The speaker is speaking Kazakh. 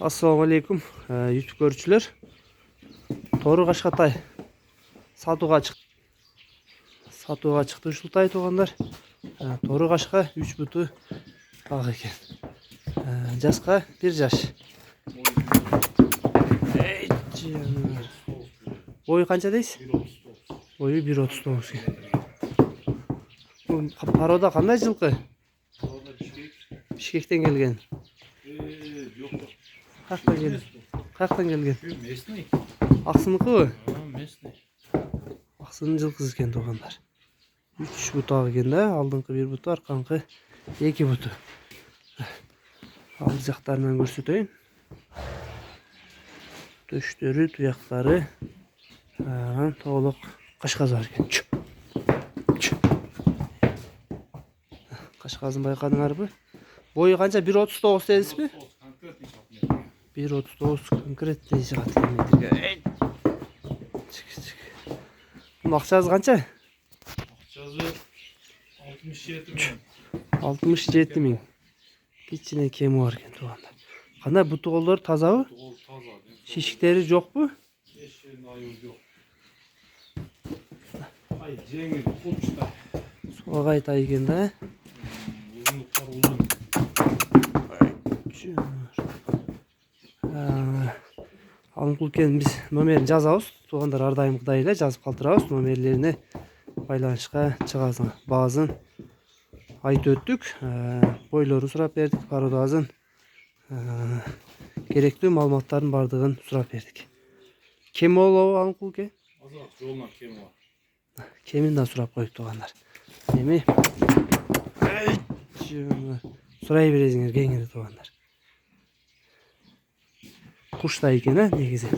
Assalamu alaikum YouTube görücüler. Toru Kaşkatay satuğa çıktı uşultay tuğanlar. Toru Kaşka 3 butu bak eken. Jaska 1 yaş. Boyu kança deysiz? Boyu 1.39. Bu paroda qanday жылқы? Bişkekten gelgen. Qaqtan gelgen? Местный. Ақсыныкі bu? Местный. Ақсының жылқысы екен туғандар. 3 бутақ екен да, алдыңқы 1 бұты, арқаңқы 2 бұты. Алды жақтарынан көрсетейін. Төштері, тұяқтары толық қашқаз бар екен. Қашқазын байқадыңар бі? Бойы қанша 1.39 дедіңіз бі? 1.39 конкретный шығатын метрге. Бұның ақшасы қанша? Ақшасы 67 мың. 67 мың. Кичине кемі бар екен туғанда. Қандай бұты қолдары таза бі? Таза. Шешіктері жоқ бі? Ешкерін айы жоқ. Ай, жеңіл, құлпыштай. Соға айта екен да. Ұзындықтар ұзын. Алынқұл екен біз номерін жазауыз. Туғандар ардайым қыдайлы жазып қалтырауыз. Номерлеріне байланышқа шығазын. Бағызын айт өттік. Бойлары сұрап бердік. Пародазын керекті малматтарын бардығын сұрап бердік. Кем олауы Алынқұл ке? Азат, жолынан кем бар. Кемін да сұрап қойып туғандар. Кемі сұрай березіңер кеңеді туғандар. Құшта екен, негізі.